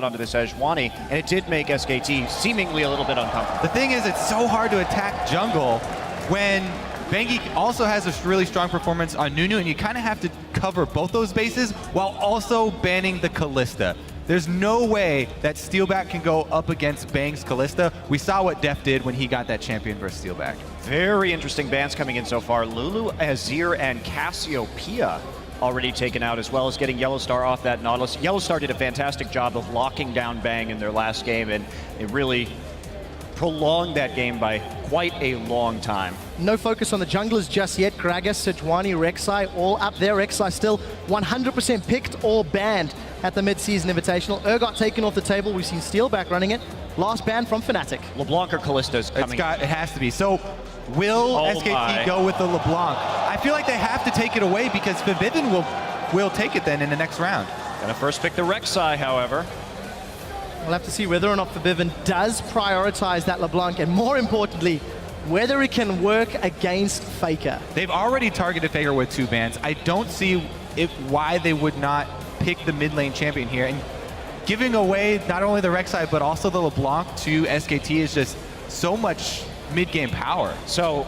onto this Sejuani, and it did make SKT seemingly a little bit uncomfortable. The thing is, it's so hard to attack jungle when Bengi also has a really strong performance on Nunu, and you kind of have to cover both those bases while also banning the Kalista. There's no way that Steelback can go up against Bang's Kalista. We saw what Def did when he got that champion versus Steelback. Very interesting bans coming in so far. Lulu, Azir, and Cassiopeia already taken out, as well as getting Yellowstar off that Nautilus. Yellowstar did a fantastic job of locking down Bang in their last game, and it really prolonged that game by quite a long time. No focus on the junglers just yet. Gragas, Sejuani, Rek'Sai, all up there. Rek'Sai still 100% picked or banned at the mid-season Invitational. Urgot taken off the table. We've seen Steelback running it. Last ban from Fnatic. LeBlanc or Kallista's coming. It has to be. So will SKT go with the LeBlanc? I feel like they have to take it away because Forbidden will take it then in the next round. Gonna first pick the Rek'Sai, however. We'll have to see whether or not Forbidden does prioritize that LeBlanc, and more importantly, whether it can work against Faker. They've already targeted Faker with 2 bans. I don't see why they would not pick the mid lane champion here. And giving away not only the Rek'Sai, but also the LeBlanc to SKT is just so much mid-game power. So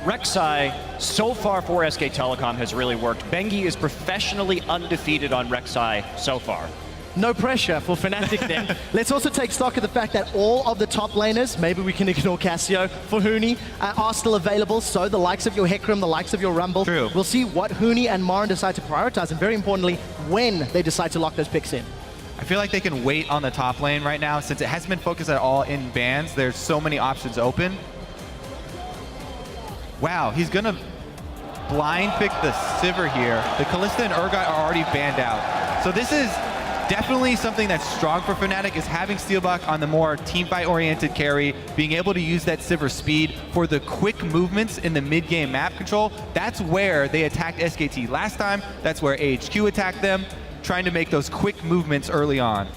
Rek'Sai, so far for SK Telecom, has really worked. Bengi is professionally undefeated on Rek'Sai so far. No pressure for Fnatic then. Let's also take stock of the fact that all of the top laners, maybe we can ignore Cassio for Huni, are still available. So the likes of your Hecarim, the likes of your Rumble. True. We'll see what Huni and Marin decide to prioritize, and very importantly, when they decide to lock those picks in. I feel like they can wait on the top lane right now since it hasn't been focused at all in bans. There's so many options open. Wow, he's gonna blind pick the Sivir here. The Kalista and Urgot are already banned out. So this is definitely something that's strong for Fnatic, is having Steelback on the more teamfight-oriented carry, being able to use that Sivir speed for the quick movements in the mid-game map control. That's where they attacked SKT last time. That's where AHQ attacked them, trying to make those quick movements early on.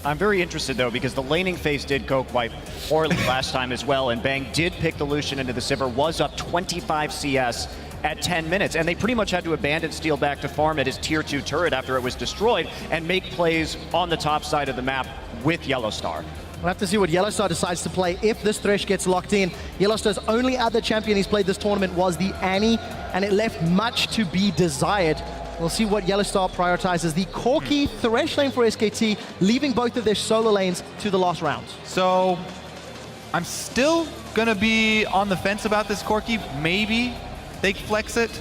I'm very interested, though, because the laning phase did go quite poorly last time as well, and Bang did pick the Lucian into the Sivir, was up 25 CS at 10 minutes, and they pretty much had to abandon Steelback to farm at his tier 2 turret after it was destroyed and make plays on the top side of the map with Yellowstar. We'll have to see what Yellowstar decides to play if this Thresh gets locked in. Yellowstar's only other champion he's played this tournament was the Annie, and it left much to be desired. We'll see what Yellowstar prioritizes. The Corki Thresh lane for SKT, leaving both of their solo lanes to the last round. So I'm still gonna be on the fence about this Corki. Maybe they flex it,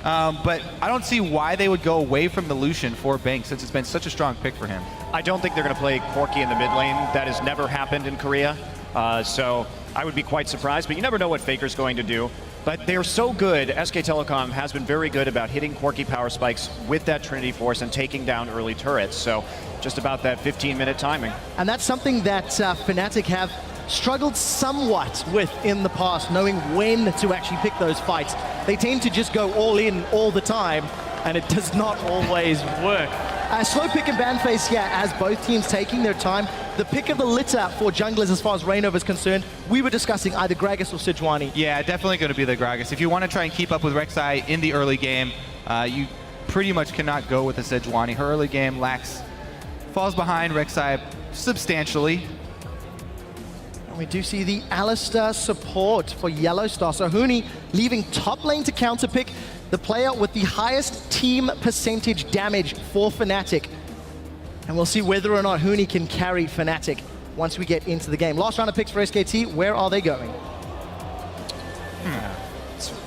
but I don't see why they would go away from the Lucian for Bang since it's been such a strong pick for him. I don't think they're going to play Corki in the mid lane. That has never happened in Korea, so I would be quite surprised, but you never know what Faker's going to do. But they're so good, SK Telecom has been very good about hitting Corki power spikes with that Trinity Force and taking down early turrets, so just about that 15-minute timing. And that's something that Fnatic have struggled somewhat with in the past, knowing when to actually pick those fights. They tend to just go all in all the time, and it does not always work. Slow pick and ban phase here as both teams taking their time. The pick of the litter for junglers as far as Reignover is concerned, we were discussing either Gragas or Sejuani. Yeah, definitely going to be the Gragas. If you want to try and keep up with Rek'Sai in the early game, you pretty much cannot go with the Sejuani. Her early game falls behind Rek'Sai substantially. And we do see the Alistar support for Yellowstar. So Huni leaving top lane to counterpick, the player with the highest team percentage damage for Fnatic. And we'll see whether or not Huni can carry Fnatic once we get into the game. Last round of picks for SKT, where are they going?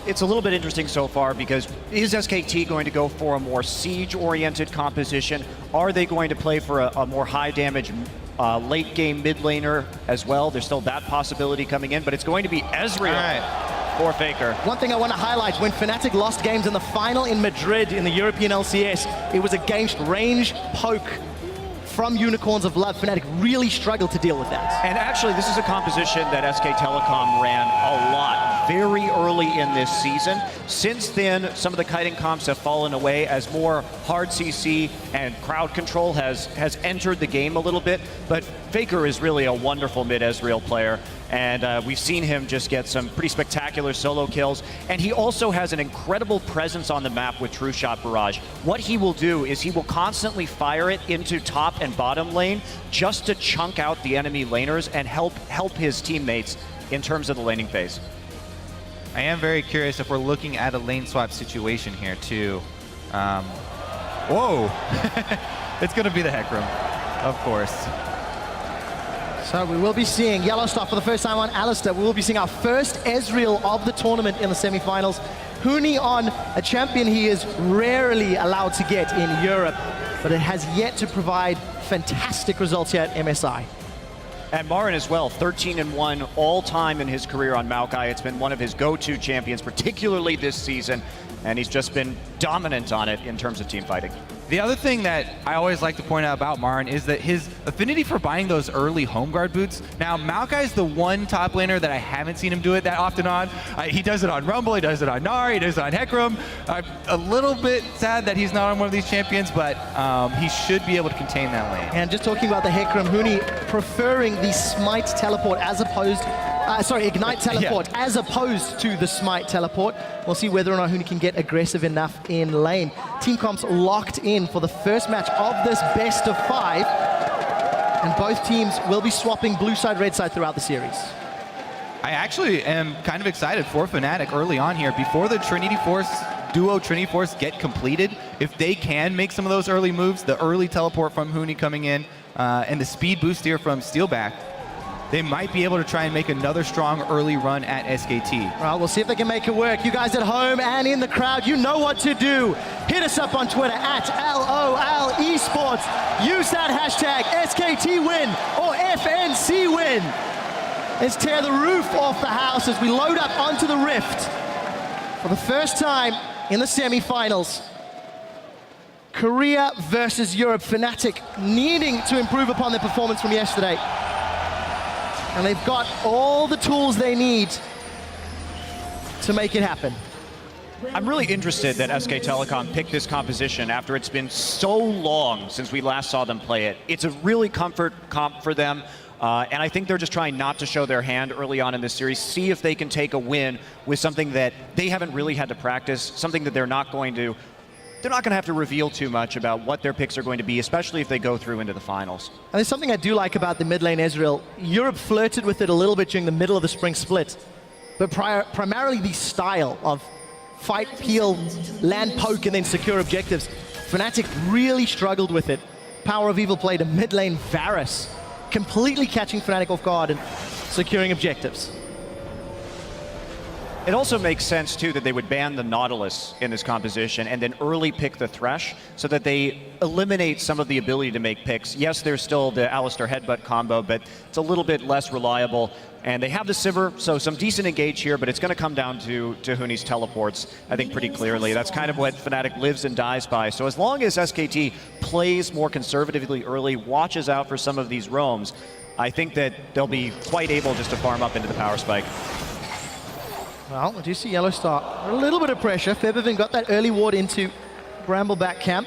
It's a little bit interesting so far because is SKT going to go for a more siege-oriented composition? Are they going to play for a more high-damage late-game mid laner as well? There's still that possibility coming in, but it's going to be Ezreal for Faker. One thing I want to highlight, when Fnatic lost games in the final in Madrid in the European LCS, it was against range poke from Unicorns of Love. Fnatic really struggled to deal with that. And actually, this is a composition that SK Telecom ran a lot very early in this season. Since then, some of the kiting comps have fallen away as more hard CC and crowd control has entered the game a little bit. But Faker is really a wonderful mid Ezreal player. And we've seen him just get some pretty spectacular solo kills. And he also has an incredible presence on the map with True Shot Barrage. What he will do is he will constantly fire it into top and bottom lane just to chunk out the enemy laners and help his teammates in terms of the laning phase. I am very curious if we're looking at a lane swap situation here too. Whoa! It's going to be the Heck Room, of course. So we will be seeing Yellow Star for the first time on Alistair. We will be seeing our first Ezreal of the tournament in the semifinals. Huni on a champion he is rarely allowed to get in Europe, but it has yet to provide fantastic results here at MSI. And Marin as well, 13-1 all-time in his career on Maokai. It's been one of his go-to champions, particularly this season, and he's just been dominant on it in terms of team fighting. The other thing that I always like to point out about Marin is that his affinity for buying those early home guard boots. Now, Maokai is the one top laner that I haven't seen him do it that often on. He does it on Rumble, he does it on Nari, he does it on Hecarim. I'm a little bit sad that he's not on one of these champions, but he should be able to contain that lane. And just talking about the Hecarim, Huni preferring the Smite teleport as opposed, Ignite teleport as opposed to the Smite teleport. We'll see whether or not Huni can get aggressive enough in lane. Team Comp's locked in for the first match of this best of 5. And both teams will be swapping blue side, red side throughout the series. I actually am kind of excited for Fnatic early on here. Before the Trinity Force, duo Trinity Force get completed, if they can make some of those early moves, the early teleport from Huni coming in, and the speed boost here from Steelback, they might be able to try and make another strong early run at SKT. Well, we'll see if they can make it work. You guys at home and in the crowd, you know what to do. Hit us up on Twitter at LOL Esports. Use that hashtag SKTWin or FNCWin. Let's tear the roof off the house as we load up onto the Rift. For the first time in the semifinals, Korea versus Europe. Fnatic needing to improve upon their performance from yesterday. And they've got all the tools they need to make it happen. I'm really interested that SK Telecom picked this composition after it's been so long since we last saw them play it. It's a really comfort comp for them, and I think they're just trying not to show their hand early on in this series, see if they can take a win with something that they haven't really had to practice, something that they're not going to have to reveal too much about what their picks are going to be, especially if they go through into the finals. And there's something I do like about the mid lane Ezreal. Europe flirted with it a little bit during the middle of the spring split, but primarily the style of fight, peel, land poke, and then secure objectives. Fnatic really struggled with it. Power of Evil played a mid lane Varus, completely catching Fnatic off guard and securing objectives. It also makes sense, too, that they would ban the Nautilus in this composition and then early pick the Thresh so that they eliminate some of the ability to make picks. Yes, there's still the Alistair headbutt combo, but it's a little bit less reliable. And they have the Sivir, so some decent engage here, but it's going to come down to Huni's teleports, I think, pretty clearly. That's kind of what Fnatic lives and dies by. So as long as SKT plays more conservatively early, watches out for some of these roams, I think that they'll be quite able just to farm up into the power spike. Well, I do see Yellow Star. A little bit of pressure. Febiven got that early ward into Brambleback camp.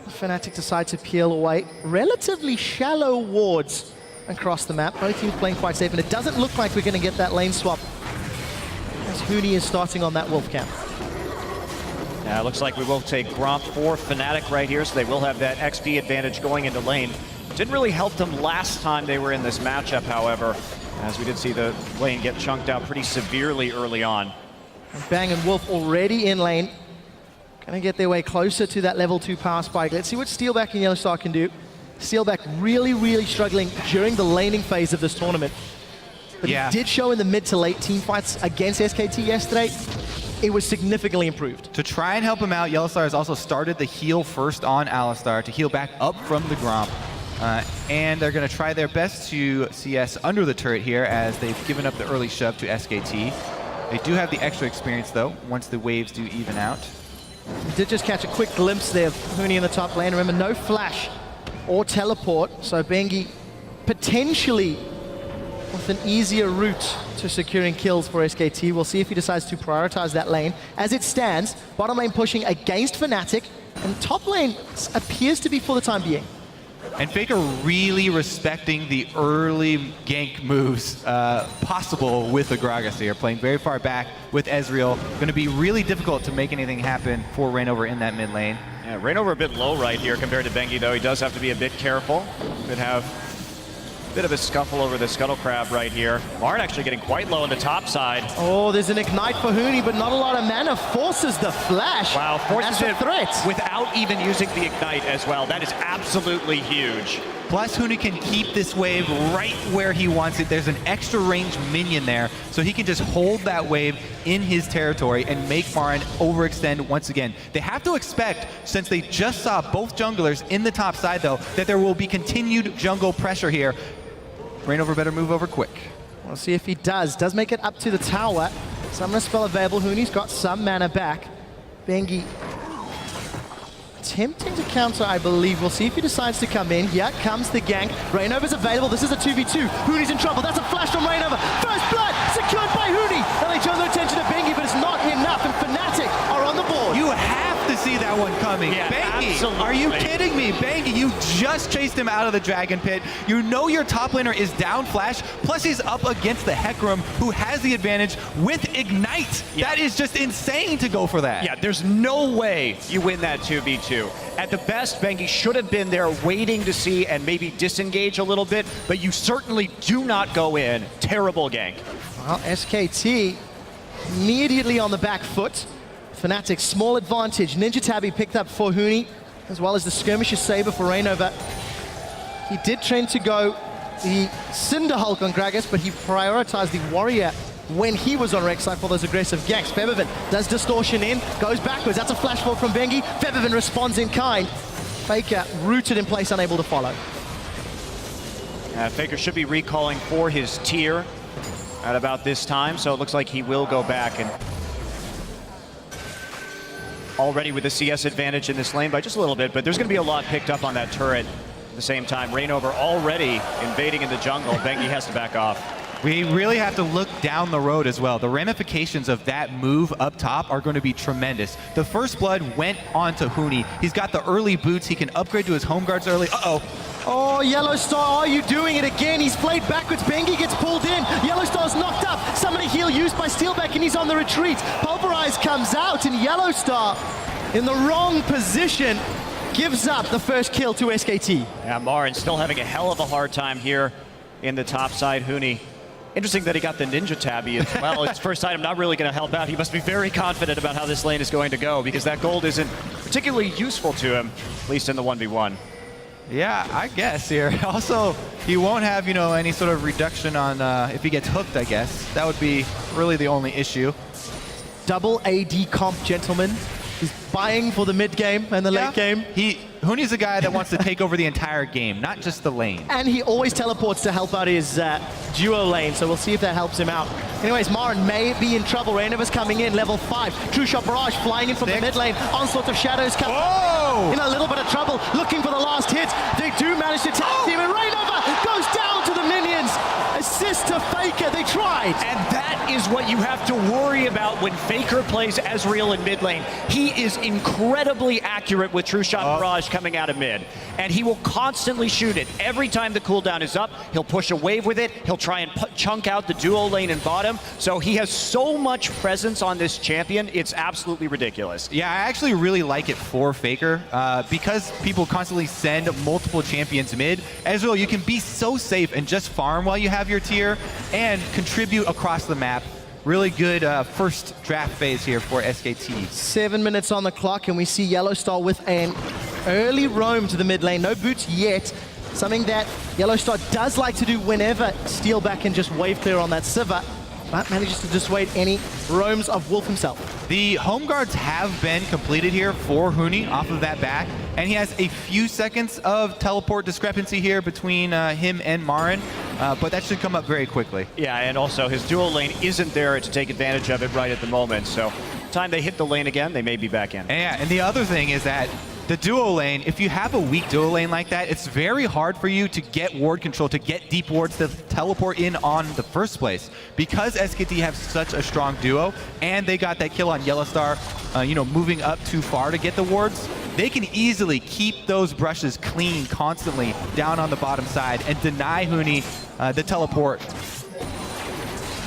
Fnatic decide to peel away. Relatively shallow wards across the map. Both teams playing quite safe, and it doesn't look like we're going to get that lane swap as Huni is starting on that Wolf camp. Yeah, it looks like we will take Gromp for Fnatic right here, so they will have that XP advantage going into lane. Didn't really help them last time they were in this matchup, however, as we did see the lane get chunked out pretty severely early on. And Bang and Wolf already in lane. Gonna get their way closer to that level 2 power spike. Let's see what Steelback and Yellow Star can do. Steelback really struggling during the laning phase of this tournament. But he did show in the mid to late team fights against SKT yesterday. It was significantly improved. To try and help him out, Yellow Star has also started the heal first on Alistar to heal back up from the Gromp. And they're going to try their best to CS under the turret here as they've given up the early shove to SKT. They do have the extra experience, though, once the waves do even out. We did just catch a quick glimpse there of Huni in the top lane. Remember, no flash or teleport, so Bengi potentially with an easier route to securing kills for SKT. We'll see if he decides to prioritize that lane. As it stands, bottom lane pushing against Fnatic, and top lane appears to be for the time being. And Faker really respecting the early gank moves possible with the Gragas here, playing very far back with Ezreal. Going to be really difficult to make anything happen for Reignover in that mid lane. Yeah, Reignover a bit low right here compared to Bengi, though. He does have to be a bit careful. Could have a bit of a scuffle over the Scuttle Crab right here. Marn actually getting quite low on the top side. Oh, there's an Ignite for Huni, but not a lot of mana. Forces the flash. Wow, forces That's a it threat. without even using the Ignite as well. That is absolutely huge. Plus, Huni can keep this wave right where he wants it. There's an extra range minion there, so he can just hold that wave in his territory and make Marin overextend once again. They have to expect, since they just saw both junglers in the top side though, that there will be continued jungle pressure here. Reignover better move over quick. We'll see if he does. Does make it up to the tower. Summoner spell available. Huni's got some mana back. Bengi attempting to counter, I believe. We'll see if he decides to come in. Here comes the gank. Reignover's available. This is a 2v2. Huni's in trouble. That's a flash from Reignover. First blood secured by Huni. And they turn their attention to Bengi, but it's not enough. And Fnatic are on the board. You have to see that one coming. Yeah, Bengi, absolutely. are you kidding me? Bengi, you just chased him out of the Dragon Pit. You know your top laner is down flash, plus he's up against the Hecarim, who has the advantage with Ignite. Yeah. That is just insane to go for that. Yeah, there's no way you win that 2v2. At the best, Bengi should have been there waiting to see and maybe disengage a little bit, but you certainly do not go in. Terrible gank. Well, SKT immediately on the back foot. Fnatic, small advantage. Ninja Tabby picked up for Huni, as well as the Skirmisher Saber for Reignover. He did train to go the Cinder Hulk on Gragas, but he prioritized the Warrior when he was on Rek'Sai for those aggressive ganks. Febiven does distortion in, goes backwards. That's a flash forward from Bengi. Febiven responds in kind. Faker rooted in place, unable to follow. Faker should be recalling for his tier at about this time, so it looks like he will go back. And already with the CS advantage in this lane by just a little bit, but there's going to be a lot picked up on that turret at the same time. Reignover already invading in the jungle. Bengi has to back off. We really have to look down the road as well. The ramifications of that move up top are going to be tremendous. The first blood went on to Huni. He's got the early boots. He can upgrade to his home guards early. Uh-oh. Oh, Yellowstar, are you doing it again? He's played backwards. Bengi gets pulled in. Yellowstar's knocked up. Summoning heal used by Steelback, and he's on the retreat. Pulverize comes out, and Yellowstar in the wrong position gives up the first kill to SKT. Yeah, Marin still having a hell of a hard time here in the top side. Huni. Interesting that he got the Ninja Tabby as well. It's first item not really going to help out. He must be very confident about how this lane is going to go, because that gold isn't particularly useful to him, at least in the 1v1. Yeah, I guess here. Also, he won't have, any sort of reduction on if he gets hooked, I guess. That would be really the only issue. Double AD comp, gentlemen. He's buying for the mid game and the late game. Huni's a guy that wants to take over the entire game, not just the lane. And he always teleports to help out his duo lane, so we'll see if that helps him out. Anyways, Marin may be in trouble. Reignover's coming in, level 5. True Shot Barrage flying in from the mid lane. Onslaught of Shadows coming in a little bit of trouble, looking for the last hit. They do manage to tag team, and Reignover goes down to the minions. Assist to Faker, they tried. And that is what you have to worry about when Faker plays Ezreal in mid lane. He is incredibly accurate with True Shot Barrage coming out of mid. And he will constantly shoot it. Every time the cooldown is up, he'll push a wave with it. He'll try and chunk out the duo lane and bottom. So he has so much presence on this champion, it's absolutely ridiculous. Yeah, I actually really like it for Faker. Because people constantly send multiple champions mid, Ezreal, you can be so safe and just farm while you have your tier and contribute across the map. Really good first draft phase here for SKT. 7 minutes on the clock, and we see Yellowstar with an early roam to the mid lane. No boots yet. Something that Yellowstar does like to do whenever Steelback can just wave clear on that Sivir, but manages to dissuade any roams of Wolf himself. The home guards have been completed here for Huni off of that back, and he has a few seconds of teleport discrepancy here between him and Marin, but that should come up very quickly. Yeah, and also his dual lane isn't there to take advantage of it right at the moment, so time they hit the lane again, they may be back in. And the other thing is that the duo lane, if you have a weak duo lane like that, it's very hard for you to get ward control, to get deep wards to teleport in on the first place. Because SKT have such a strong duo, and they got that kill on Yellowstar, you know, moving up too far to get the wards, they can easily keep those brushes clean constantly down on the bottom side and deny Huni the teleport.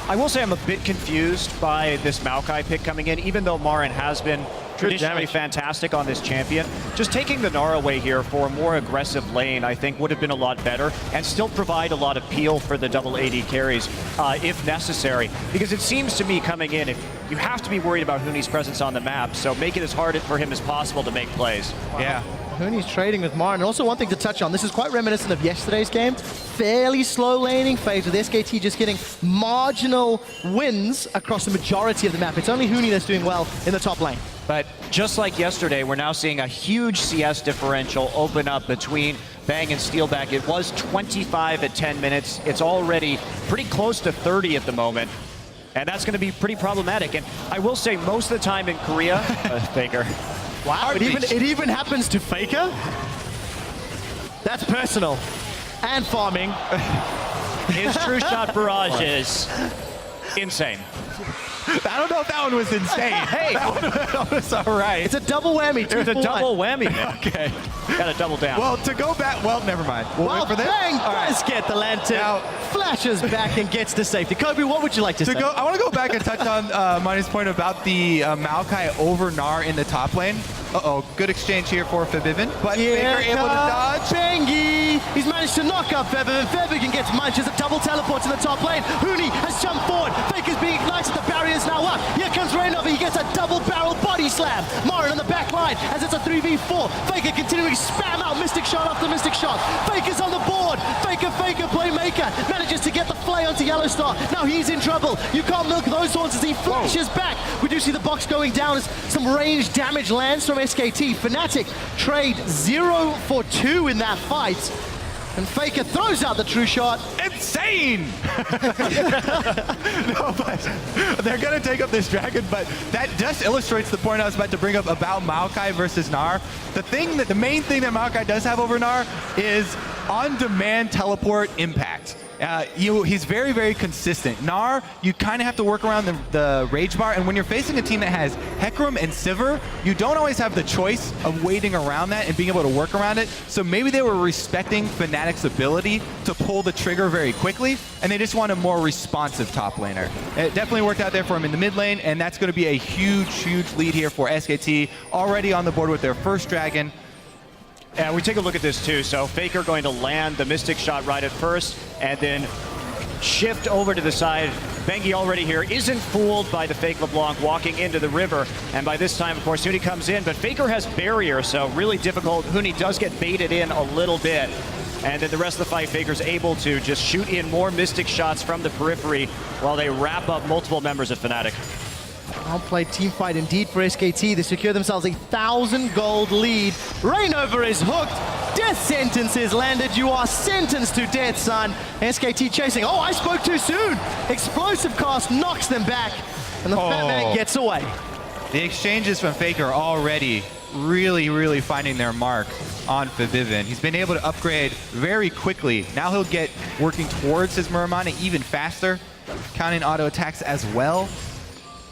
I will say I'm a bit confused by this Maokai pick coming in, even though Marin has been traditionally fantastic on this champion. Just taking the Gnar away here for a more aggressive lane, I think, would have been a lot better and still provide a lot of peel for the double AD carries if necessary. Because it seems to me coming in, if you have to be worried about Huni's presence on the map, so make it as hard for him as possible to make plays. Yeah. Huni's trading with Marin. And also one thing to touch on, this is quite reminiscent of yesterday's game. Fairly slow laning phase with SKT just getting marginal wins across the majority of the map. It's only Huni that's doing well in the top lane. But just like yesterday, we're now seeing a huge CS differential open up between Bang and Steelback. It was 25 at 10 minutes. It's already pretty close to 30 at the moment. And that's going to be pretty problematic. And I will say most of the time in Korea, Faker. Wow, it even happens to Faker? That's personal. And farming. His true shot barrage is insane. I don't know if that one was insane. Hey, that was all right. It's a double whammy. There's a double whammy, man. Okay. Got to double down. Well, to go back, well, never mind. We'll wait for this. Bang does get the lantern. Now, flashes back and gets to safety. Kobe, what would you like to say? I want to go back and touch on Money's point about the Maokai over Gnar in the top lane. Uh-oh, good exchange here for Febiven, but Faker able to dodge. Bengi! He's managed to knock up Febiven. Febiven gets munches, a double teleport to the top lane. Huni has jumped forward. Faker's being ignited, the barrier's now up. Here comes Rainova, he gets a double barrel body slam. Marin on the back line as it's a 3v4. Faker continuing to spam out Mystic Shot after Mystic Shot. Faker's on the board. Faker, playmaker, manages to get the flay onto Yellowstar. Now he's in trouble. You can't milk those horns as he flashes back. We do see the box going down as some range damage lands from SKT. Fnatic trade 0 for 2 in that fight. And Faker throws out the true shot. Insane! No, but they're going to take up this dragon, but that just illustrates the point I was about to bring up about Maokai versus Gnar. The main thing that Maokai does have over Gnar is on-demand teleport impact. He's very, very consistent. Gnar, you kind of have to work around the rage bar, and when you're facing a team that has Hecarim and Sivir, you don't always have the choice of waiting around that and being able to work around it. So maybe they were respecting Fnatic's ability to pull the trigger very quickly, and they just want a more responsive top laner. It definitely worked out there for him in the mid lane, and that's going to be a huge, huge lead here for SKT, already on the board with their first dragon. And we take a look at this too. So Faker going to land the Mystic Shot right at first and then shift over to the side. Bengi already here isn't fooled by the fake LeBlanc walking into the river. And by this time, of course, Huni comes in, but Faker has barrier, so really difficult. Huni does get baited in a little bit. And then the rest of the fight, Faker's able to just shoot in more Mystic Shots from the periphery while they wrap up multiple members of Fnatic. Well-played team fight indeed for SKT. They secure themselves a 1,000 gold lead. Rainover is hooked. Death sentence is landed. You are sentenced to death, son. SKT chasing. Oh, I spoke too soon. Explosive cast knocks them back, and the Fat Man gets away. The exchanges from Faker are already really, really finding their mark on Febiven. He's been able to upgrade very quickly. Now he'll get working towards his Muramana even faster, counting auto attacks as well.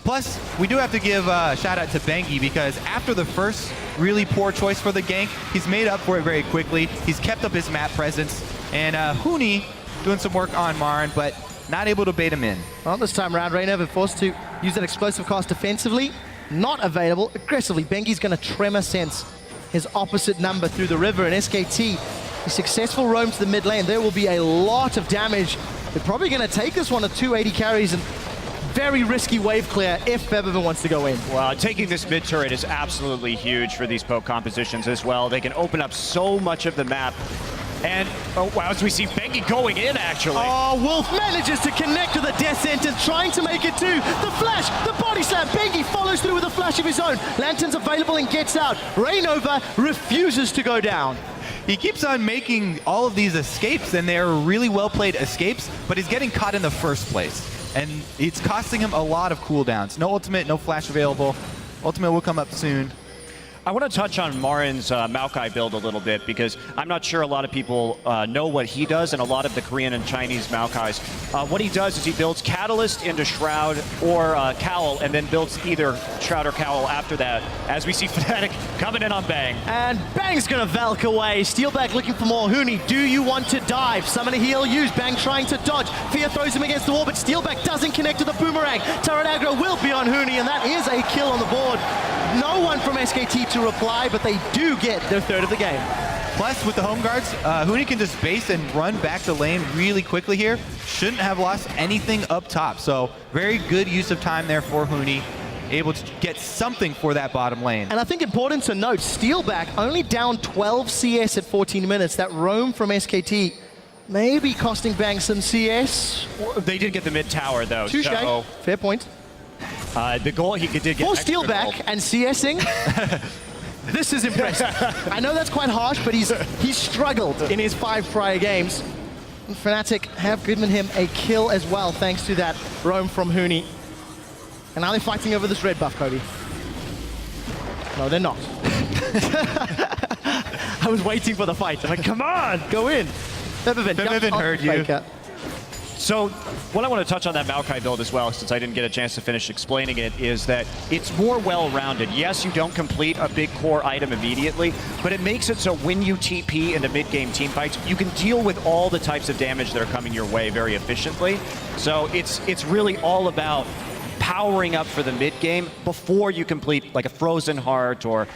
Plus, we do have to give a shout out to Bengi because after the first really poor choice for the gank, he's made up for it very quickly. He's kept up his map presence. And Huni doing some work on Marin, but not able to bait him in. Well, this time around, Rainover forced to use that explosive cast defensively. Not available aggressively. Bengi's going to Tremor Sense his opposite number through the river, and SKT, a successful roam to the mid lane. There will be a lot of damage. They're probably going to take this one to 280 carries and very risky wave clear if Febiven wants to go in. Well, taking this mid turret is absolutely huge for these poke compositions as well. They can open up so much of the map. And, oh wow, as we see Bengi going in, actually. Oh, Wolf manages to connect to the death sentence, trying to make it too. The flash, the body slam. Bengi follows through with a flash of his own. Lantern's available and gets out. Rainover refuses to go down. He keeps on making all of these escapes, and they're really well-played escapes, but he's getting caught in the first place. And it's costing him a lot of cooldowns. No ultimate, no flash available. Ultimate will come up soon. I want to touch on Marin's Maokai build a little bit because I'm not sure a lot of people know what he does, and a lot of the Korean and Chinese Maokais. What he does is he builds Catalyst into Shroud or Cowl, and then builds either Shroud or Cowl after that, as we see Fnatic coming in on Bang. And Bang's gonna Valk away. Steelback looking for more. Huni, do you want to dive? Summon a heal use. Bang trying to dodge. Fear throws him against the wall, but Steelback doesn't connect to the boomerang. Turret aggro will be on Huni, and that is a kill on the board. No one from SKT to reply, but they do get their third of the game. Plus, with the home guards, Huni can just base and run back the lane really quickly here. Shouldn't have lost anything up top. So very good use of time there for Huni. Able to get something for that bottom lane. And I think important to note, Steelback only down 12 CS at 14 minutes. That roam from SKT maybe costing Bang some CS. They did get the mid tower though. Touche. So, fair point. the goal he did get. For extra Steelback gold. and CSing, this is impressive. I know that's quite harsh, but he's struggled in his 5 prior games. And Fnatic have given him a kill as well, thanks to that roam from Huni. And now they're fighting over this red buff, Cody. No, they're not. I was waiting for the fight. I'm like, come on, go in. Febiven heard you. Faker. So what I want to touch on that Maokai build as well, since I didn't get a chance to finish explaining it, is that it's more well-rounded. Yes, you don't complete a big core item immediately, but it makes it so when you TP into mid-game teamfights, you can deal with all the types of damage that are coming your way very efficiently. So it's really all about powering up for the mid-game before you complete like a Frozen Heart or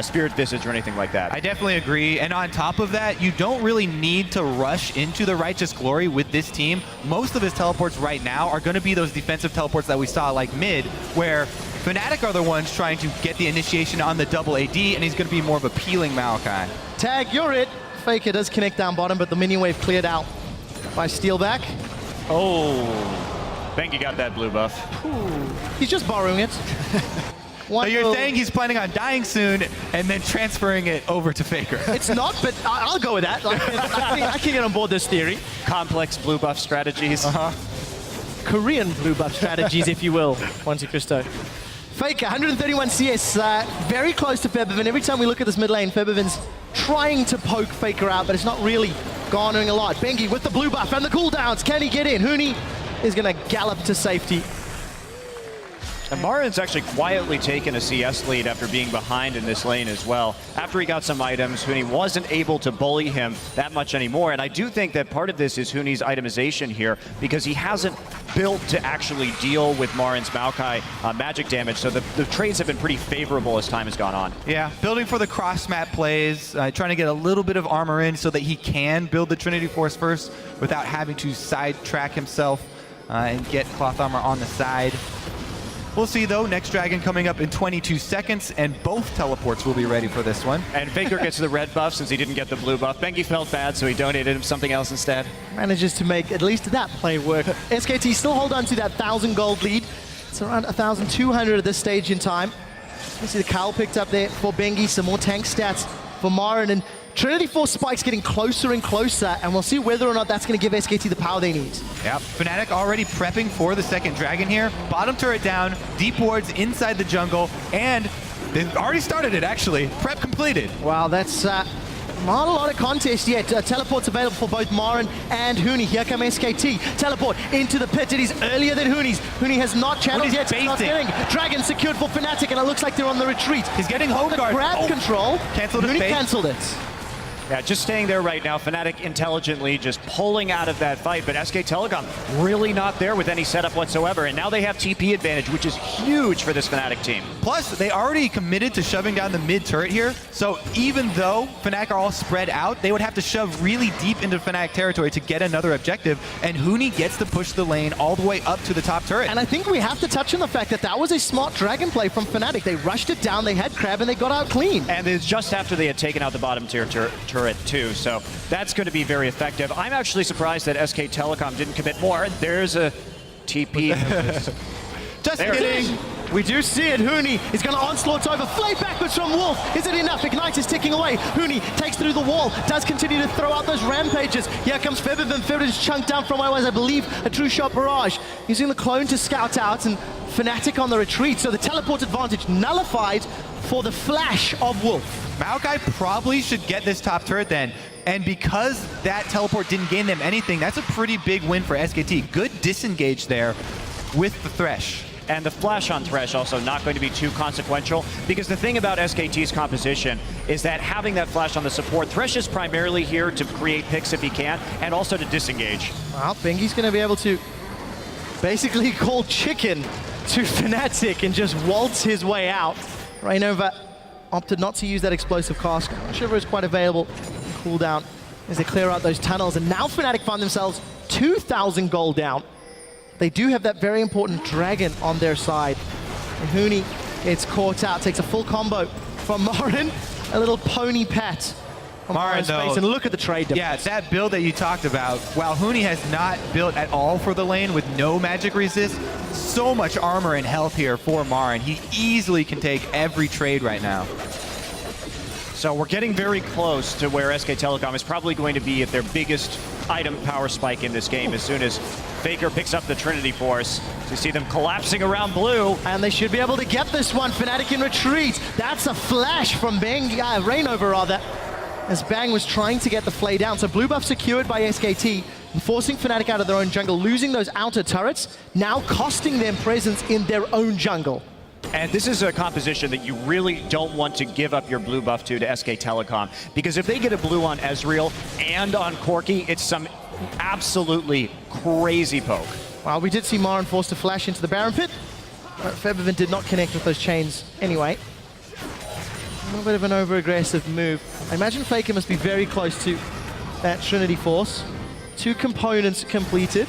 Spirit Visage or anything like that. I definitely agree. And on top of that, you don't really need to rush into the Righteous Glory with this team. Most of his teleports right now are going to be those defensive teleports that we saw like mid, where Fnatic are the ones trying to get the initiation on the double AD, and he's going to be more of a peeling Maokai. Tag, you're it. Faker does connect down bottom, but the minion wave cleared out by Steelback. Oh. Bengi got that blue buff. Ooh, he's just borrowing it. So you're saying he's planning on dying soon and then transferring it over to Faker? It's not, but I'll go with that. I can get on board this theory. Complex blue buff strategies. Korean blue buff strategies, if you will, Monte Cristo. Faker, 131 CS, very close to Febiven. Every time we look at this mid lane, Febiven's trying to poke Faker out, but it's not really garnering a lot. Bengi with the blue buff and the cooldowns. Can he get in? Huni is going to gallop to safety. And Marin's actually quietly taken a CS lead after being behind in this lane as well. After he got some items, Huni wasn't able to bully him that much anymore. And I do think that part of this is Huni's itemization here, because he hasn't built to actually deal with Marin's Maokai magic damage. So the trades have been pretty favorable as time has gone on. Yeah, building for the cross-map plays, trying to get a little bit of armor in so that he can build the Trinity Force first without having to sidetrack himself and get cloth armor on the side. We'll see, though. Next dragon coming up in 22 seconds, and both teleports will be ready for this one. And Faker gets the red buff since he didn't get the blue buff. Bengi felt bad, so he donated him something else instead. Manages to make at least that play work. SKT still hold on to that 1,000 gold lead. It's around 1,200 at this stage in time. You see the Cowl picked up there for Bengi, some more tank stats for Marin, and Trinity Force spikes getting closer and closer, and we'll see whether or not that's going to give SKT the power they need. Yep, Fnatic already prepping for the second dragon here. Bottom turret down, deep wards inside the jungle, and they've already started it, actually. Prep completed. Wow, that's not a lot of contest yet. Teleport's available for both Marin and Huni. Here come SKT. Teleport into the pit. It is earlier than Huni's. Huni has not channeled Huni's yet. Not baiting. getting. Dragon secured for Fnatic, and it looks like they're on the retreat. He's getting home The guard. grab control. Canceled his Huni bait. cancelled it. Yeah, just staying there right now. Fnatic intelligently just pulling out of that fight, but SK Telecom really not there with any setup whatsoever. And now they have TP advantage, which is huge for this Fnatic team. Plus, they already committed to shoving down the mid turret here. So even though Fnatic are all spread out, they would have to shove really deep into Fnatic territory to get another objective. And Huni gets to push the lane all the way up to the top turret. And I think we have to touch on the fact that that was a smart dragon play from Fnatic. They rushed it down, they had Crab, and they got out clean. And it's just after they had taken out the bottom tier turret too, so that's going to be very effective. I'm actually surprised that SK Telecom didn't commit more. There's a TP. Just There it kidding. We do see it. Huni is going to onslaught over. Flay backwards from Wolf. Is it enough? Ignite is ticking away. Huni takes through the wall. Does continue to throw out those rampages. Here comes Febiven. Febiven is chunked down from what was, I believe, a true shot barrage. Using the clone to scout out, and Fnatic on the retreat. So the teleport advantage nullified for the flash of Wolf. Maokai probably should get this top turret then. And because that teleport didn't gain them anything, that's a pretty big win for SKT. Good disengage there with the Thresh. And the flash on Thresh also not going to be too consequential, because the thing about SKT's composition is that having that flash on the support, Thresh is primarily here to create picks if he can, and also to disengage. Well, Bengi's going to be able to basically call chicken to Fnatic and just waltz his way out. Rainova opted not to use that explosive cask. Shiver is quite available. Cooldown as they clear out those tunnels, and now Fnatic find themselves 2,000 gold down. They do have that very important dragon on their side. And Huni gets caught out, takes a full combo from Marin. A little pony pat on Marin's face, and look at the trade difference. Yeah, that build that you talked about, while Huni has not built at all for the lane with no magic resist, so much armor and health here for Marin. He easily can take every trade right now. So we're getting very close to where SK Telecom is probably going to be at their biggest item power spike in this game as soon as Faker picks up the Trinity Force. You see them collapsing around blue. And they should be able to get this one. Fnatic in retreat. That's a flash from Bang, Rainova rather, as Bang was trying to get the Flay down. So blue buff secured by SKT, forcing Fnatic out of their own jungle, losing those outer turrets, now costing them presence in their own jungle. And this is a composition that you really don't want to give up your blue buff to SK Telecom, because if they get a blue on Ezreal and on Corki, it's some absolutely crazy poke. Well, we did see Marin forced to flash into the Baron pit, but Febiven did not connect with those chains anyway. A little bit of an over-aggressive move. I imagine Faker must be very close to that Trinity Force. 2 components completed.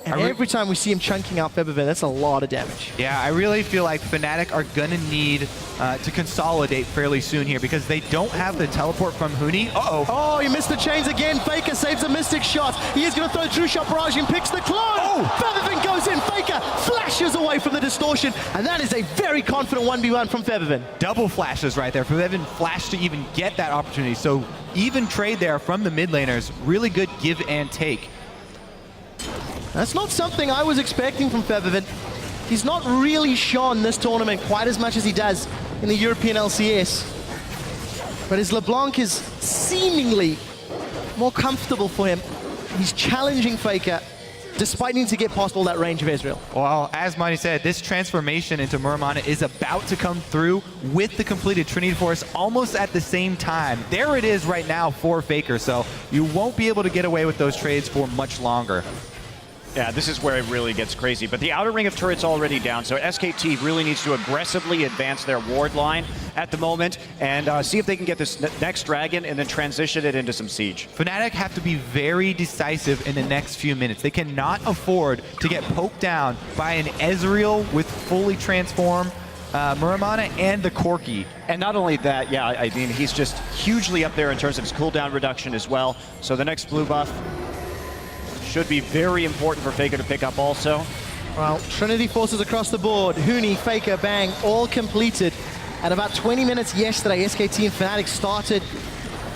And every time we see him chunking out Febiven, that's a lot of damage. Yeah, I really feel like Fnatic are going to need to consolidate fairly soon here, because they don't have the teleport from Huni. Uh-oh. Oh, he missed the chains again. Faker saves a Mystic shot. He is going to throw True Shot Barrage and picks the clone. Oh! Febiven goes in. Faker flashes away from the distortion. And that is a very confident 1v1 from Febiven. Double flashes right there. Febiven flashed to even get that opportunity. So even trade there from the mid laners. Really good give and take. That's not something I was expecting from Febiven. He's not really shone this tournament quite as much as he does in the European LCS. But his LeBlanc is seemingly more comfortable for him. He's challenging Faker, despite needing to get past all that range of Ezreal. Well, as Monty said, this transformation into Muramana is about to come through with the completed Trinity Force almost at the same time. There it is right now for Faker, so you won't be able to get away with those trades for much longer. Yeah, this is where it really gets crazy. But the outer ring of turrets already down, so SKT really needs to aggressively advance their ward line at the moment and see if they can get this next dragon and then transition it into some siege. Fnatic have to be very decisive in the next few minutes. They cannot afford to get poked down by an Ezreal with fully transformed Muramana and the Corki. And not only that, yeah, I mean, he's just hugely up there in terms of his cooldown reduction as well. So the next blue buff should be very important for Faker to pick up also. Well, Trinity Forces across the board. Huni, Faker, Bang, all completed. At about 20 minutes yesterday, SKT and Fnatic started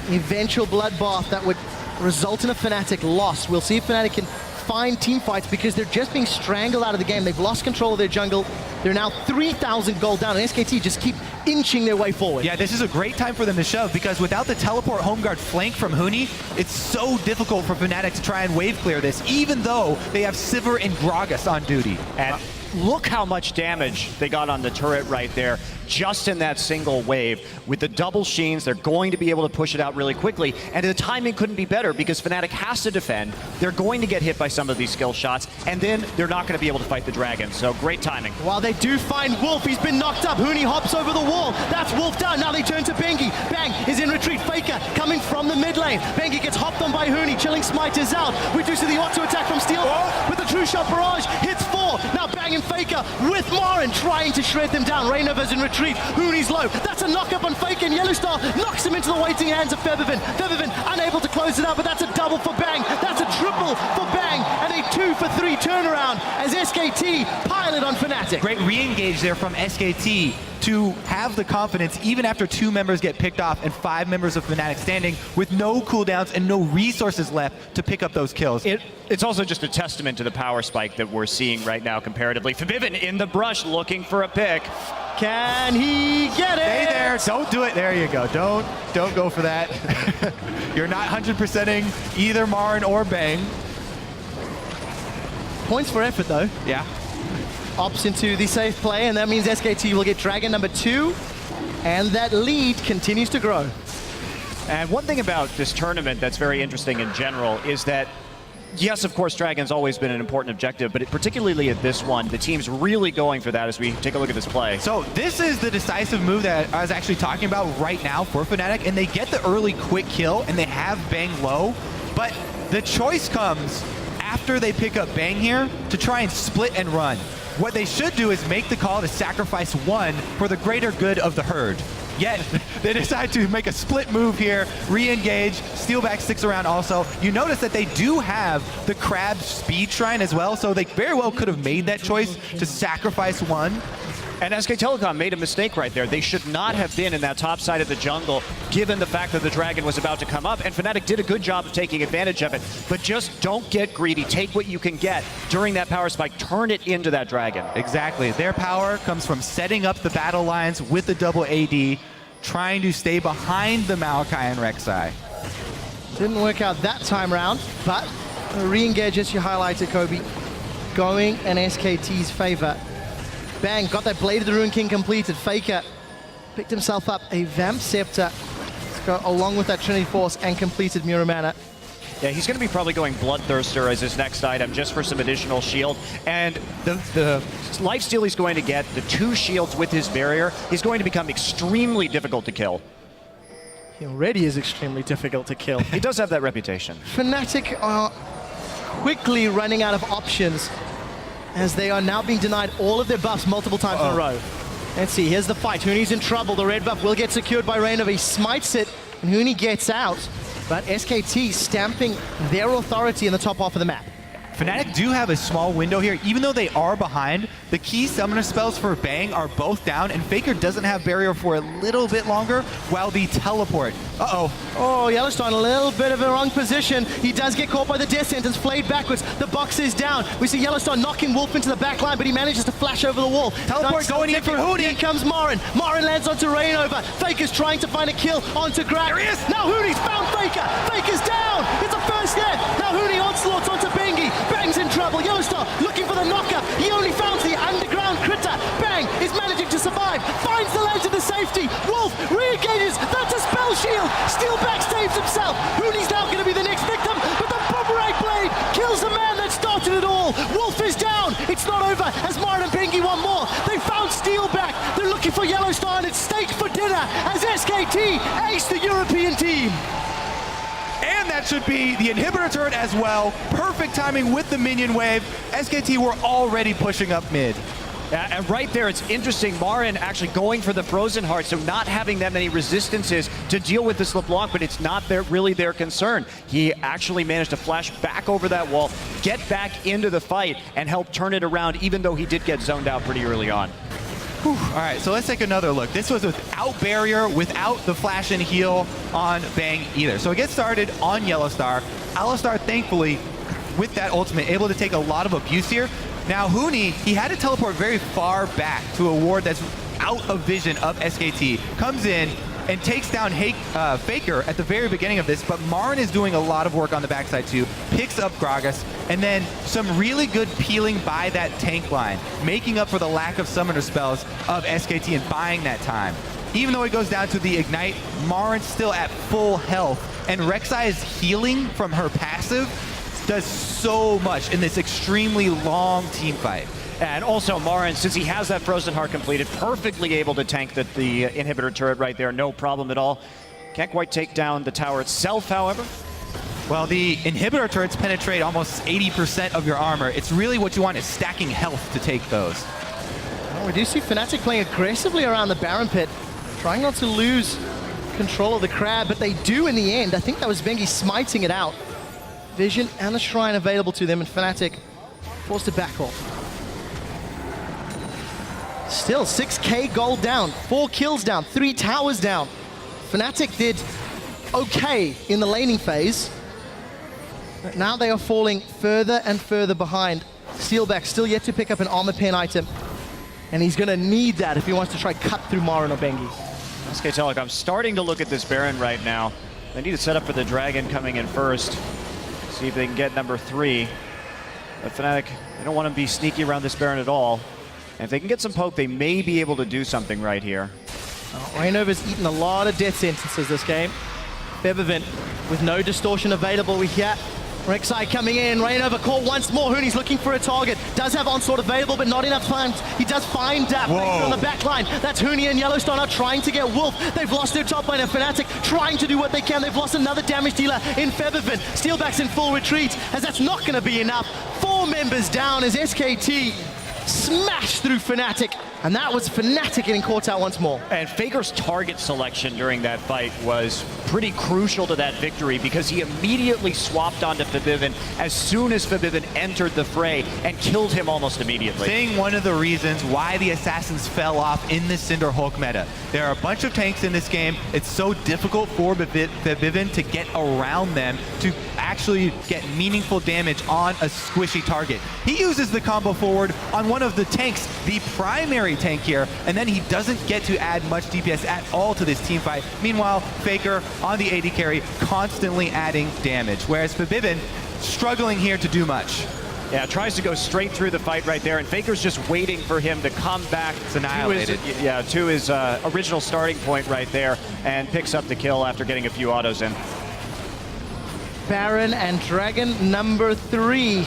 an eventual bloodbath that would result in a Fnatic loss. We'll see if Fnatic can find team fights, because they're just being strangled out of the game. They've lost control of their jungle. They're now 3,000 gold down, and SKT just keep inching their way forward. Yeah, this is a great time for them to shove, because without the teleport home guard flank from Huni, it's so difficult for Fnatic to try and wave clear this, even though they have Sivir and Gragas on duty. And look how much damage they got on the turret right there, just in that single wave. With the double sheens, they're going to be able to push it out really quickly, and the timing couldn't be better, because Fnatic has to defend. They're going to get hit by some of these skill shots, and then they're not going to be able to fight the dragon, so great timing. While they do find Wolf, he's been knocked up. Huni hops over the wall. That's Wolf down. Now they turn to Bengi. Bang is in retreat. Faker coming from the mid lane. Bengi gets hopped on by Huni. Chilling Smite is out. We do see the auto attack from Steel with the True Shot Barrage. Hits 4. Now Bang and Faker with Marin trying to shred them down. Rainova's in retreat. Huni's low. That's a knock-up on Faker, and Yellowstar knocks him into the waiting hands of Febiven. Febiven unable to close it out, but that's a double for Bang. That's a triple for Bang, and a 2 for 3 turnaround as SKT pilot on Fnatic. Great re-engage there from SKT to have the confidence, even after 2 members get picked off and 5 members of Fnatic standing with no cooldowns and no resources left to pick up those kills. It's also just a testament to the power spike that we're seeing right now comparatively. Febiven in the brush looking for a pick. Can he get it? Stay there. Don't do it. There you go. Don't go for that. You're not 100%ing either Marin or Bang. Points for effort, though. Yeah. Opts into the safe play, and that means SKT will get Dragon number 2, and that lead continues to grow. And one thing about this tournament that's very interesting in general is that, yes, of course, Dragon's always been an important objective, but particularly at this one, the team's really going for that as we take a look at this play. So this is the decisive move that I was actually talking about right now for Fnatic, and they get the early quick kill, and they have Bang low, but the choice comes after they pick up Bang here to try and split and run. What they should do is make the call to sacrifice one for the greater good of the herd. Yet, they decide to make a split move here, re-engage, Steelback sticks around also. You notice that they do have the Crab Speed Shrine as well, so they very well could have made that choice to sacrifice one. And SK Telecom made a mistake right there. They should not have been in that top side of the jungle, given the fact that the Dragon was about to come up. And Fnatic did a good job of taking advantage of it. But just don't get greedy. Take what you can get during that power spike. Turn it into that Dragon. Exactly. Their power comes from setting up the battle lines with the double AD, trying to stay behind the Maokai and Rek'Sai. Didn't work out that time round, but a re-engage, as you highlighted, Kobe, going in SKT's favor. Bang, got that Blade of the Ruin King completed. Faker picked himself up a Vamp Scepter to go along with that Trinity Force and completed Muramana. Yeah, he's going to be probably going Bloodthirster as his next item just for some additional shield. And the lifesteal he's going to get, the 2 shields with his barrier, is going to become extremely difficult to kill. He already is extremely difficult to kill. He does have that reputation. Fnatic are quickly running out of options as they are now being denied all of their buffs multiple times in a row. Let's see, here's the fight. Huni's in trouble. The red buff will get secured by Reynov. He smites it, and Huni gets out. But SKT stamping their authority in the top half of the map. Fnatic do have a small window here. Even though they are behind, the key summoner spells for Bang are both down, and Faker doesn't have barrier for a little bit longer, while the teleport. Uh-oh. Oh, Yellowstone, a little bit of a wrong position. He does get caught by the death sentence, flayed backwards. The box is down. We see Yellowstone knocking Wolf into the back line, but he manages to flash over the wall. Teleport going in for Huni. Here comes Marin. Marin lands onto Rainover. Faker's trying to find a kill onto Grab. There he is. Now Huni's found Faker. Faker's down. It's a first death. Now Huni onslaughts onto Bengi. Bang's in trouble. Yellowstar looking for the knocker. He only found the underground critter. Bang is managing to survive. Finds the ledge of the safety. Wolf re-engages. That's a spell shield. Steelback saves himself. Huni's now going to be the next victim, but the boomerang blade kills the man that started it all. Wolf is down. It's not over as Marin and Bengi want more. They found Steelback. They're looking for Yellowstar, and it's steak for dinner as SKT ace the European team. And that should be the inhibitor turret as well. Perfect timing with the minion wave. SKT were already pushing up mid. Yeah, and right there, it's interesting. Marin actually going for the Frozen Heart, so not having that many resistances to deal with this LeBlanc, but it's not really their concern. He actually managed to flash back over that wall, get back into the fight, and help turn it around, even though he did get zoned out pretty early on. Whew. All right, so let's take another look. This was without barrier, without the flash and heal on Bang either. So it gets started on Yellowstar. Alistar, thankfully, with that ultimate, able to take a lot of abuse here. Now, Huni, he had to teleport very far back to a ward that's out of vision of SKT. Comes in and takes down Faker at the very beginning of this, but Marin is doing a lot of work on the backside too. Picks up Gragas, and then some really good peeling by that tank line, making up for the lack of summoner spells of SKT and buying that time. Even though it goes down to the Ignite, Marin's still at full health, and Rek'Sai's healing from her passive does so much in this extremely long team fight. And also Marin, since he has that Frozen Heart completed, perfectly able to tank the inhibitor turret right there, no problem at all. Can't quite take down the tower itself, however. Well, the inhibitor turrets penetrate almost 80% of your armor. It's really what you want is stacking health to take those. Well, we do see Fnatic playing aggressively around the Baron Pit, trying not to lose control of the Crab, but they do in the end. I think that was Bengi smiting it out. Vision and a Shrine available to them, and Fnatic forced to back off. Still 6k gold down, 4 kills down, 3 towers down. Fnatic did okay in the laning phase, but now they are falling further and further behind. Steelback still yet to pick up an armor pen item. And he's going to need that if he wants to try cut through Marin or Bengi. SK Telecom starting to look at this Baron right now. They need to set up for the Dragon coming in first. See if they can get number 3. But Fnatic, they don't want to be sneaky around this Baron at all. And if they can get some poke, they may be able to do something right here. Reignover's eaten a lot of death sentences this game. Febiven with no distortion available. We hear Rek'Sai coming in. Reignover caught once more. Hooney's looking for a target. Does have onslaught available, but not enough time. He does find Faker on the back line. That's Hooney and Yellowstone are trying to get Wolf. They've lost their top laner. Fnatic trying to do what they can. They've lost another damage dealer in Febiven. Steelback's in full retreat, as that's not going to be enough. 4 members down as SKT smashed through Fnatic. And that was Fnatic getting caught out once more. And Faker's target selection during that fight was pretty crucial to that victory because he immediately swapped onto Febiven as soon as Febiven entered the fray and killed him almost immediately. Saying one of the reasons why the Assassins fell off in the Cinder Hulk meta. There are a bunch of tanks in this game. It's so difficult for Febiven to get around them to actually get meaningful damage on a squishy target. He uses the combo forward on one of the tanks, the primary tank here, and then he doesn't get to add much DPS at all to this team fight. Meanwhile, Faker on the AD carry constantly adding damage, whereas Febiven struggling here to do much. Yeah, tries to go straight through the fight right there, and Faker's just waiting for him to come back to his original starting point right there, and picks up the kill after getting a few autos in. Baron and Dragon number 3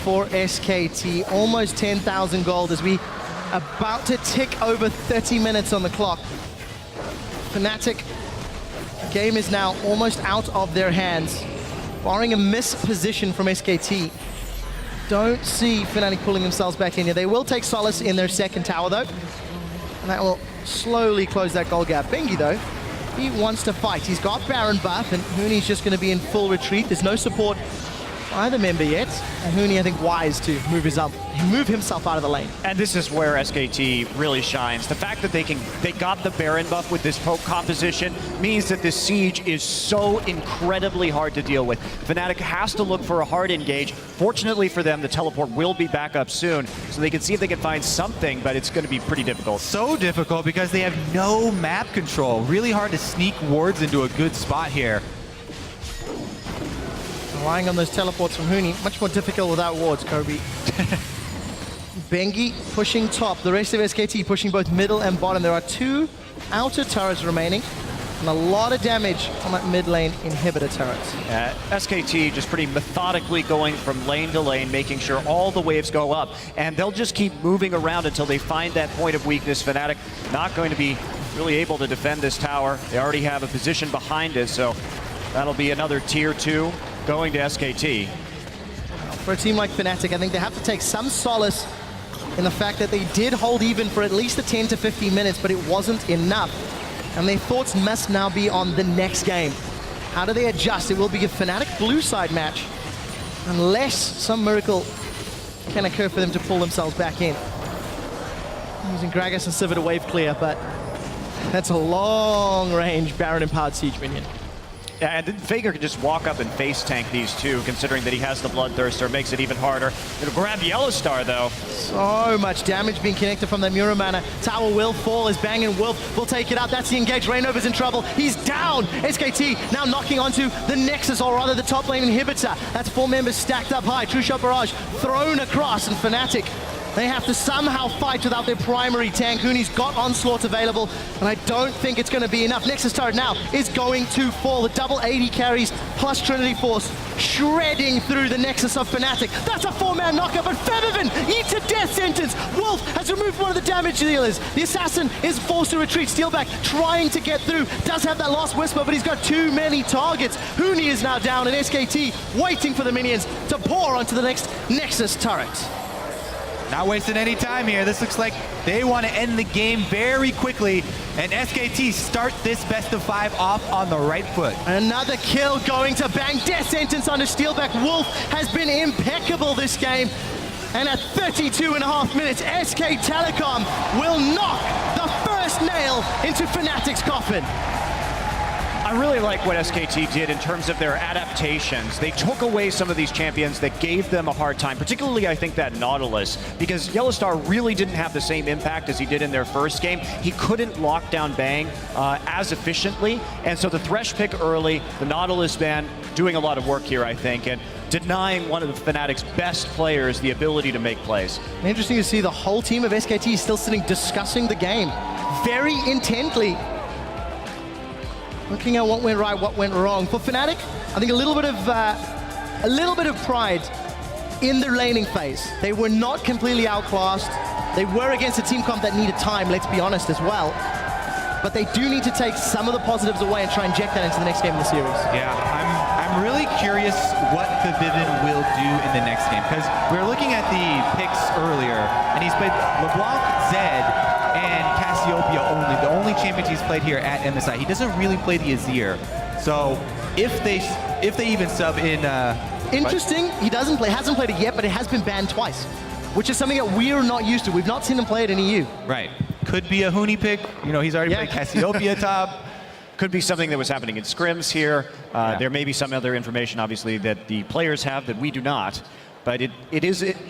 for SKT. Almost 10,000 gold as we about to tick over 30 minutes on the clock. Fnatic, game is now almost out of their hands. Barring a missed position from SKT, don't see Fnatic pulling themselves back in here. They will take solace in their second tower though, and that will slowly close that goal gap. Bengi though, he wants to fight. He's got Baron buff, and Hooney's just going to be in full retreat. There's no support either member yet, and Hooney, I think, wise to move himself out of the lane. And this is where SKT really shines. The fact that they got the Baron buff with this poke composition means that this siege is so incredibly hard to deal with. Fnatic has to look for a hard engage. Fortunately for them, the teleport will be back up soon, so they can see if they can find something, but it's going to be pretty difficult. So difficult because they have no map control. Really hard to sneak wards into a good spot here. Relying on those teleports from Hooney, much more difficult without wards, Kobe. Bengi pushing top, the rest of SKT pushing both middle and bottom. There are 2 outer turrets remaining, and a lot of damage on that mid lane inhibitor turrets. SKT just pretty methodically going from lane to lane, making sure all the waves go up, and they'll just keep moving around until they find that point of weakness. Fnatic not going to be really able to defend this tower. They already have a position behind it, so that'll be another tier 2 going to SKT. For a team like Fnatic, I think they have to take some solace in the fact that they did hold even for at least the 10 to 15 minutes, but it wasn't enough. And their thoughts must now be on the next game. How do they adjust? It will be a Fnatic blue side match, unless some miracle can occur for them to pull themselves back in. Using Gragas and Sivir to wave clear, but that's a long range Baron empowered siege minion. Yeah, and then Faker can just walk up and face tank these two, considering that he has the Bloodthirster. Makes it even harder. It'll grab Yellowstar, though. So much damage being connected from the Mura mana. Tower will fall as Bang and Wolf will take it out. That's the engage. Reignover's in trouble. He's down. SKT now knocking onto the Nexus, or rather the top lane inhibitor. That's 4 members stacked up high. True Shot Barrage thrown across, and Fnatic, they have to somehow fight without their primary tank. Hooney's got Onslaught available, and I don't think it's going to be enough. Nexus turret now is going to fall. The double 80 carries plus Trinity Force shredding through the Nexus of Fnatic. That's a 4-man knockup, but Febiven eats a death sentence. Wolf has removed one of the damage dealers. The Assassin is forced to retreat. Steelback trying to get through. Does have that last Whisper, but he's got too many targets. Hooney is now down, and SKT waiting for the minions to pour onto the next Nexus turret. Not wasting any time here. This looks like they want to end the game very quickly, and SKT start this best of 5 off on the right foot. Another kill going to Bang. Death sentence onto Steelback. Wolf has been impeccable this game. And at 32.5 minutes, SK Telecom will knock the first nail into Fnatic's coffin. I really like what SKT did in terms of their adaptations. They took away some of these champions that gave them a hard time, particularly I think that Nautilus, because Yellowstar really didn't have the same impact as he did in their first game. He couldn't lock down Bang as efficiently, and so the Thresh pick early, the Nautilus ban doing a lot of work here, I think, and denying one of the Fnatic's best players the ability to make plays. Interesting to see the whole team of SKT still sitting discussing the game very intently. Looking at what went right, what went wrong. For Fnatic, I think a little bit of pride in their laning phase. They were not completely outclassed. They were against a team comp that needed time, let's be honest as well. But they do need to take some of the positives away and try and inject that into the next game of the series. Yeah, I'm really curious what Vivin will do in the next game, because we were looking at the picks earlier, and he's played LeBlanc, Zed, and Cassiopeia only. The only champions he's played here at MSI. He doesn't really play the Azir. So if they even sub in... Interesting, he hasn't played it yet, but it has been banned twice, which is something that we're not used to. We've not seen him play it in EU. Right. Could be a Huni pick. You know, he's already played Cassiopeia top. Could be something that was happening in scrims here. There may be some other information, obviously, that the players have that we do not. But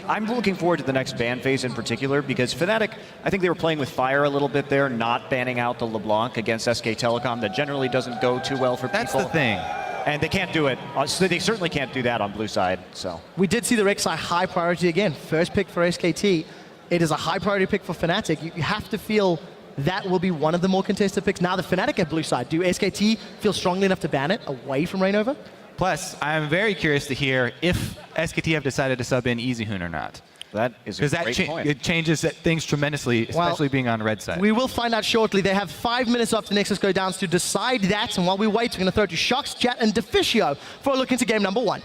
I'm looking forward to the next ban phase in particular, because Fnatic, I think they were playing with fire a little bit there, not banning out the LeBlanc against SK Telecom. That generally doesn't go too well for people. That's the thing. And they can't do it. So they certainly can't do that on blue side. So we did see the Rek'Sai high priority again. First pick for SKT. It is a high priority pick for Fnatic. You have to feel that will be one of the more contested picks. Now the Fnatic at blue side. Do SKT feel strongly enough to ban it away from Reignover? Plus, I'm very curious to hear if SKT have decided to sub in EasyHoon or not. That is a great point. It changes things tremendously, especially being on the red side. We will find out shortly. They have 5 minutes after Nexus go downs to decide that. And while we wait, we're going to throw it to Shox, Chat, and Deficio for a look into game number 1.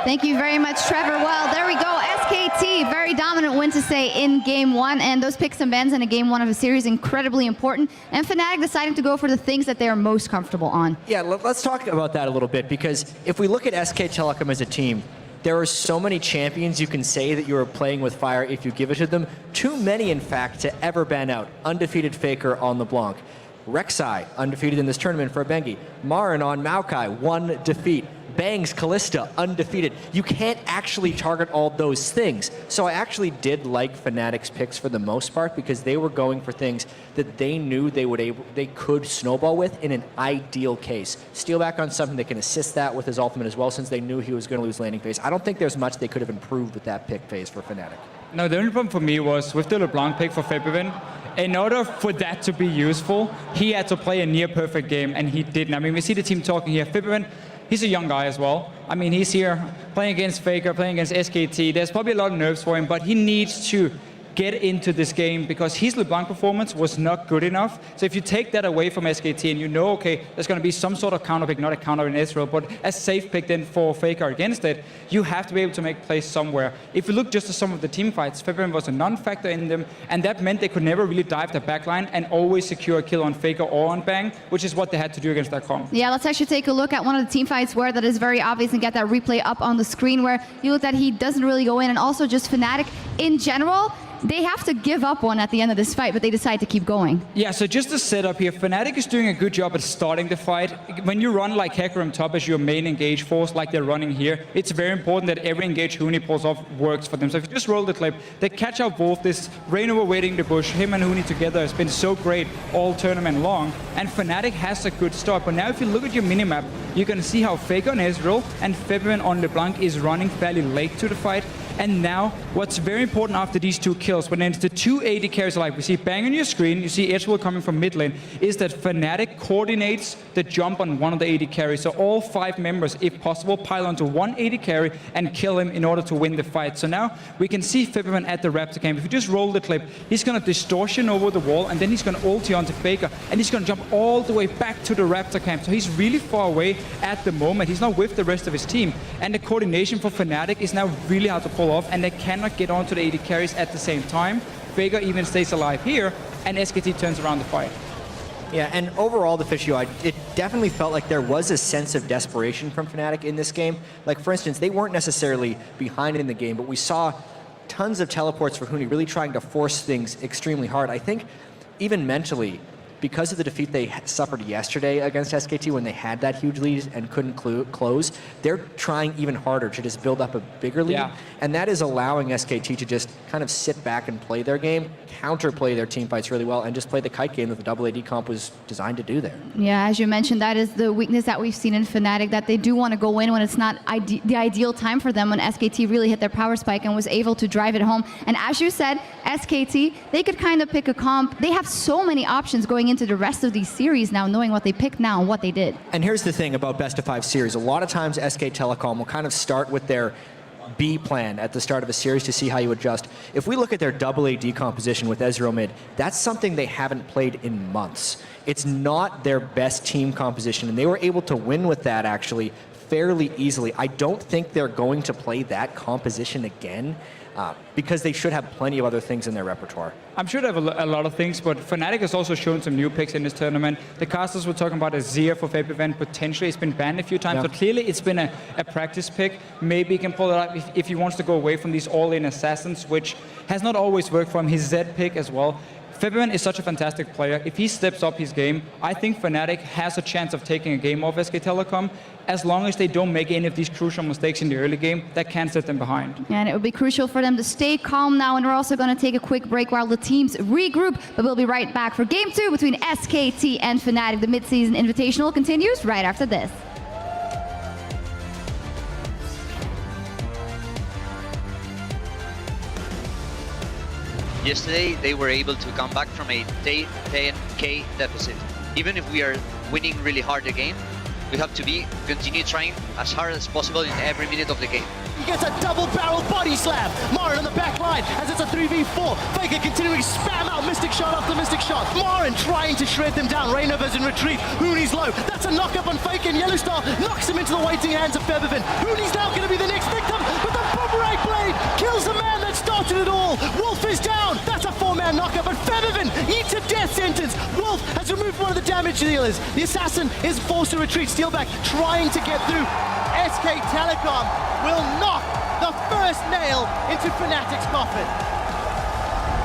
Thank you very much, Trevor. Well, there we go. SKT, very dominant win to say in game 1, and those picks and bans in a game 1 of a series incredibly important. And Fnatic deciding to go for the things that they are most comfortable on. Yeah, let's talk about that a little bit, because if we look at SK Telecom as a team, there are so many champions you can say that you are playing with fire if you give it to them. Too many, in fact, to ever ban out. Undefeated Faker on LeBlanc. Rek'Sai, undefeated in this tournament for Bengi. Marin on Maokai, 1 defeat. Bang's Callista, undefeated. You can't actually target all those things. So I actually did like Fnatic's picks for the most part, because they were going for things that they knew they could snowball with in an ideal case. Steelback on something that can assist that with his ultimate as well, since they knew he was going to lose landing phase. I don't think there's much they could have improved with that pick phase for Fnatic. No, the only problem for me was with the LeBlanc pick for Febivin, in order for that to be useful, he had to play a near perfect game, and he didn't. I mean, we see the team talking here. Febivin, he's a young guy as well. I mean, he's here playing against Faker, playing against SKT. There's probably a lot of nerves for him, but he needs to get into this game, because his LeBlanc performance was not good enough. So if you take that away from SKT and you know, okay, there's going to be some sort of counter pick, not a counter in Israel, but a safe pick then for Faker against it, you have to be able to make plays somewhere. If you look just at some of the team fights, Febivin was a non-factor in them, and that meant they could never really dive the backline and always secure a kill on Faker or on Bang, which is what they had to do against Telecom. Yeah, let's actually take a look at one of the team fights where that is very obvious, and get that replay up on the screen, where you look that he doesn't really go in, and also just Fnatic in general. They have to give up one at the end of this fight, but they decide to keep going. Yeah, so just to set up here, Fnatic is doing a good job at starting the fight. When you run like Hecarim top as your main engage force, like they're running here, it's very important that every engage Huni pulls off works for them. So if you just roll the clip, they catch out both this Reignover waiting the bush. Him and Huni together has been so great all tournament long, and Fnatic has a good start. But now if you look at your minimap, you can see how Faker on Ezreal and Febivin on LeBlanc is running fairly late to the fight. And now, what's very important after these 2 kills, when it's the 2 AD carries alike, we see Bang on your screen, you see Ezreal coming from mid lane, is that Fnatic coordinates the jump on one of the AD carries. So all 5 members, if possible, pile onto one AD carry and kill him in order to win the fight. So now we can see Febivin at the Raptor camp. If you just roll the clip, he's going to distortion over the wall, and then he's going to ulti onto Faker, and he's going to jump all the way back to the Raptor camp. So he's really far away at the moment. He's not with the rest of his team. And the coordination for Fnatic is now really hard to pull off, and they cannot get onto the AD carries at the same time. Faker even stays alive here, and SKT turns around the fight. Yeah, and overall, the Deficio, it definitely felt like there was a sense of desperation from Fnatic in this game. Like, for instance, they weren't necessarily behind in the game, but we saw tons of teleports for Huni really trying to force things extremely hard. I think even mentally, because of the defeat they suffered yesterday against SKT when they had that huge lead and couldn't close, they're trying even harder to just build up a bigger lead. Yeah. And that is allowing SKT to just kind of sit back and play their game, counterplay their team fights really well, and just play the kite game that the double AD comp was designed to do there. Yeah, as you mentioned, that is the weakness that we've seen in Fnatic, that they do want to go in when it's not the ideal time for them, when SKT really hit their power spike and was able to drive it home. And as you said, SKT, they could kind of pick a comp. They have so many options going into the rest of these series now, knowing what they picked now and what they did. And here's the thing about best of 5 series. A lot of times SK Telecom will kind of start with their B plan at the start of a series to see how you adjust. If we look at their double AD composition with Ezreal mid, that's something they haven't played in months. It's not their best team composition, and they were able to win with that actually fairly easily. I don't think they're going to play that composition again because they should have plenty of other things in their repertoire. I'm sure they have a lot of things, but Fnatic has also shown some new picks in this tournament. The casters were talking about Azir for Fab event. Potentially, it's been banned a few times, but clearly it's been a practice pick. Maybe he can pull it out if he wants to go away from these all-in assassins, which has not always worked for him. His Z pick as well. Fabian is such a fantastic player. If he steps up his game, I think Fnatic has a chance of taking a game off SK Telecom, as long as they don't make any of these crucial mistakes in the early game that can set them behind. And it would be crucial for them to stay calm now, and we're also going to take a quick break while the teams regroup, but we'll be right back for Game 2 between SKT and Fnatic. The mid-season Invitational continues right after this. Yesterday, they were able to come back from a 10k deficit. Even if we are winning really hard the game, we have to continue trying as hard as possible in every minute of the game. He gets a double-barrel body slam. Marin on the back line as it's a 3v4. Faker continuing to spam out Mystic Shot after Mystic Shot. Marin trying to shred them down. Reignover's in retreat. Hooney's low. That's a knock-up on Faker, and Yellowstar knocks him into the waiting hands of Feathervin. Hooney's now going to be the next victim, but the Boomerang Blade kills the man that started it all. Wolf is down. That's a 4-man knockup, but Feathervin eats a death sentence. Wolf has removed one of the damage dealers. The assassin is forced to retreat. Steelback trying to get through. SK Telecom will knock the first nail into Fnatic's coffin.